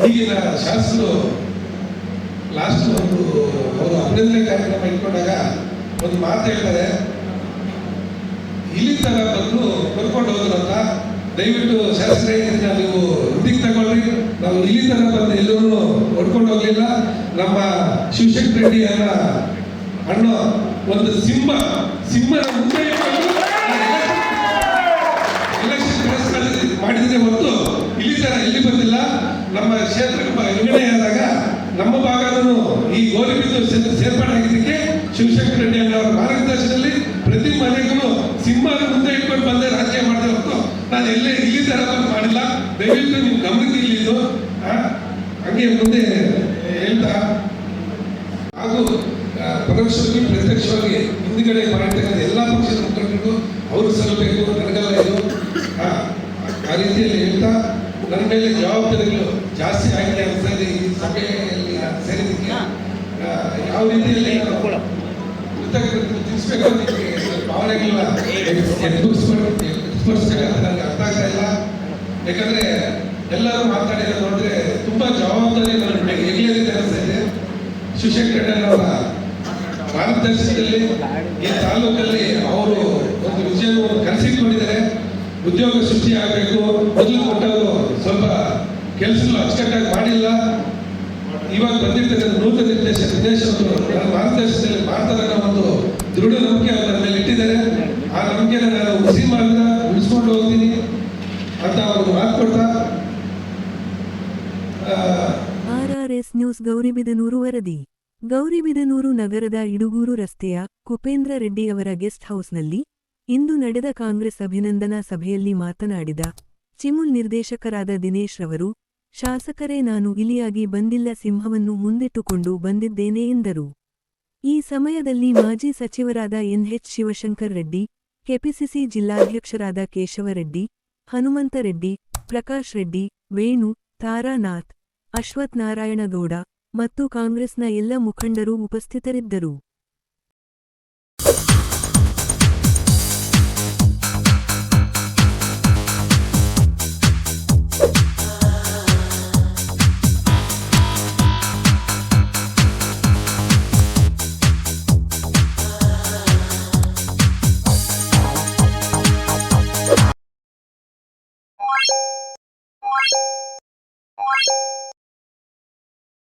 ಈಗಿನ ಶಾಸಕರು ಲಾಸ್ಟ್ ಒಂದು ಅವರು ಅಭಿನಂದನೆ ಕಾರ್ಯಕ್ರಮ ಇಟ್ಕೊಂಡಾಗ ಒಂದು ಮಾತು ಹೇಳ್ತಾರೆ, ಇಲ್ಲಿ ತರ ಬಂದು ಕರ್ಕೊಂಡು ಹೋದ್ರು ಅಂತ. ದಯವಿಟ್ಟು ಶಾಸ್ತ್ರ ನೀವು ಹುಡುಗಿ ತಗೊಳ್ರಿ. ನಾವು ಇಲ್ಲಿ ತರ ಬಂದು ಎಲ್ಲರೂ ಹೊಡ್ಕೊಂಡು ಹೋಗ್ಲಿಲ್ಲ. ನಮ್ಮ ಶಿವಶಂಕರ್ ರೆಡ್ಡಿ ಅಣ್ಣ ಒಂದು ಸಿಂಹನ ಮುಂದೆ ಎಲೆಕ್ಷನ್ ಮಾಡಿದ್ರೆ ಹೊತ್ತು ಇಲ್ಲಿ ತರ ಎಲ್ಲಿ ಬಂದಿಲ್ಲ. ನಮ್ಮ ಕ್ಷೇತ್ರಕ್ಕೆ ವಿಂಗಡಣೆಯಾದಾಗ ನಮ್ಮ ಭಾಗದೂ ಈ ಗೌರಿಬಿದ್ದು ಸೇರ್ಪಡೆ ಆಗಿದ್ದಕ್ಕೆ ಶಿವಶಂಕರ್ ರೆಡ್ಡಿ ಅವರ ಮಾರ್ಗದರ್ಶನದಲ್ಲಿ ಪ್ರತಿ ಮನೆಗೂ ಸಿಂಹನ ಮುಂದೆ ಇಟ್ಕೊಂಡು ಬಂದೆ ರಾಜಕೀಯ ಮಾಡಿದೆ ಹೊತ್ತು ನಾನು ಎಲ್ಲೇ ಇಲ್ಲಿ ತರ ಮಾಡಿಲ್ಲ. ದಯವಿಟ್ಟು ನಿಮ್ ಗಮನಕ್ಕೆ ಇಲ್ಲಿದ್ದು ಹಂಗೆ ಮುಂದೆ ಹೇಳ್ತಾ ಹಾಗೂ ಪರೋಕ್ಷವಾಗಿ ಪ್ರತ್ಯಕ್ಷವಾಗಿ ಹಿಂದ್ಗಡೆ ಮಾಡಿರ್ತಕ್ಕಂಥ ಎಲ್ಲಾ ಪಕ್ಷದ ಮುಖಂಡರಿಗೂ ಅವರು ಸಲ್ಲಬೇಕು, ನನಗಲ್ಲ ಇದು ಆ ರೀತಿಯಲ್ಲಿ ಹೇಳ್ತಾ ನನ್ನ ಮೇಲೆ ಜವಾಬ್ದಾರಿಗಳು ಜಾಸ್ತಿ ಆಗಿದೆ ಅನ್ಸದೆ. ಈ ಸಭೆಯಲ್ಲಿ ಸೇರಿದ್ದಕ್ಕೆ ಯಾವ ರೀತಿಯಲ್ಲಿ ತಿಳಿಸ್ಬೇಕು ಭಾವನೆಗಳನ್ನ ನನಗೆ ಅರ್ಥ ಆಗ್ತಾ ಇಲ್ಲ. ಯಾಕಂದ್ರೆ ಎಲ್ಲರೂ ಮಾತಾಡಿದ ನೋಡಿದ್ರೆ ತುಂಬಾ ಜವಾಬ್ದಾರಿ ನನಗೆ ಹೆಗ್ಲೇರಿದೆ ಅನಿಸ್ತಾ ಇದೆ. ಶಿವಶಂಕರ್ ರೆಡ್ಡಿ ಅವರ ಮಾರ್ಗದರ್ಶನದಲ್ಲಿ ಈ ತಾಲೂಕಲ್ಲಿ ಅವರು ಒಂದು ವಿಷಯವನ್ನು ಕನಸಿಟ್ಕೊಂಡಿದ್ದಾರೆ. ಉದ್ಯೋಗ ಸೃಷ್ಟಿ ಆಗಬೇಕು. ಮೊದಲು ಕೊಟ್ಟವರು ಸ್ವಲ್ಪ ಕೆಲಸಗಳು ಅಚ್ಚುಕಟ್ಟಾಗಿ ಮಾಡಿಲ್ಲ. ಇವಾಗ ಬಂದಿರ್ತಕ್ಕಂಥ ನೂತನ ನಿರ್ದೇಶಕರು ನನ್ನ ಮಾರ್ಗದರ್ಶನದಲ್ಲಿ ಮಾಡ್ತಾರೆ ಅನ್ನೋ ಒಂದು ದೃಢ ನಂಬಿಕೆ ಅವರ ಮೇಲೆ ಇಟ್ಟಿದ್ದಾರೆ. ಆ ನಂಬಿಕೆನ ನಾನು ಹುಸಿ ಮಾರ್ಗ ಉಳಿಸ್ಕೊಂಡು ಹೋಗ್ತೀನಿ ಅಂತ ಅವರು ಮಾತು ಕೊಡ್ತಾ RRS ನ್ಯೂಸ್ ಗೌರಿಬಿದನೂರು ವರದಿ. ಗೌರಿಬಿದನೂರು ನಗರದ ಇಡುಗೂರು ರಸ್ತೆಯ ಕುಪೇಂದ್ರ ರೆಡ್ಡಿ ಅವರ ಗೆಸ್ಟ್ ಹೌಸ್ನಲ್ಲಿ ಇಂದು ನಡೆದ ಕಾಂಗ್ರೆಸ್ ಅಭಿನಂದನಾ ಸಭೆಯಲ್ಲಿ ಮಾತನಾಡಿದ ಚಿಮುಲ್ ನಿರ್ದೇಶಕರಾದ ದಿನೇಶ್ ರವರು, ಶಾಸಕರೇ, ನಾನು ಇಲಿಯಾಗಿ ಬಂದಿಲ್ಲ, ಸಿಂಹವನ್ನು ಮುಂದಿಟ್ಟುಕೊಂಡು ಬಂದಿದ್ದೇನೆ ಎಂದರು. ಈ ಸಮಯದಲ್ಲಿ ಮಾಜಿ ಸಚಿವರಾದ NH ಶಿವಶಂಕರ್ ರೆಡ್ಡಿ, ಕೆಪಿಸಿಸಿ ಜಿಲ್ಲಾಧ್ಯಕ್ಷರಾದ ಕೇಶವರೆಡ್ಡಿ, ಹನುಮಂತ ರೆಡ್ಡಿ, ಪ್ರಕಾಶ್ ರೆಡ್ಡಿ, ವೇಣು, ತಾರಾನಾಥ್, ಅಶ್ವಥ್ ನಾರಾಯಣಗೌಡ ಮತ್ತು ಕಾಂಗ್ರೆಸ್ನ ಎಲ್ಲ ಮುಖಂಡರು ಉಪಸ್ಥಿತರಿದ್ದರು.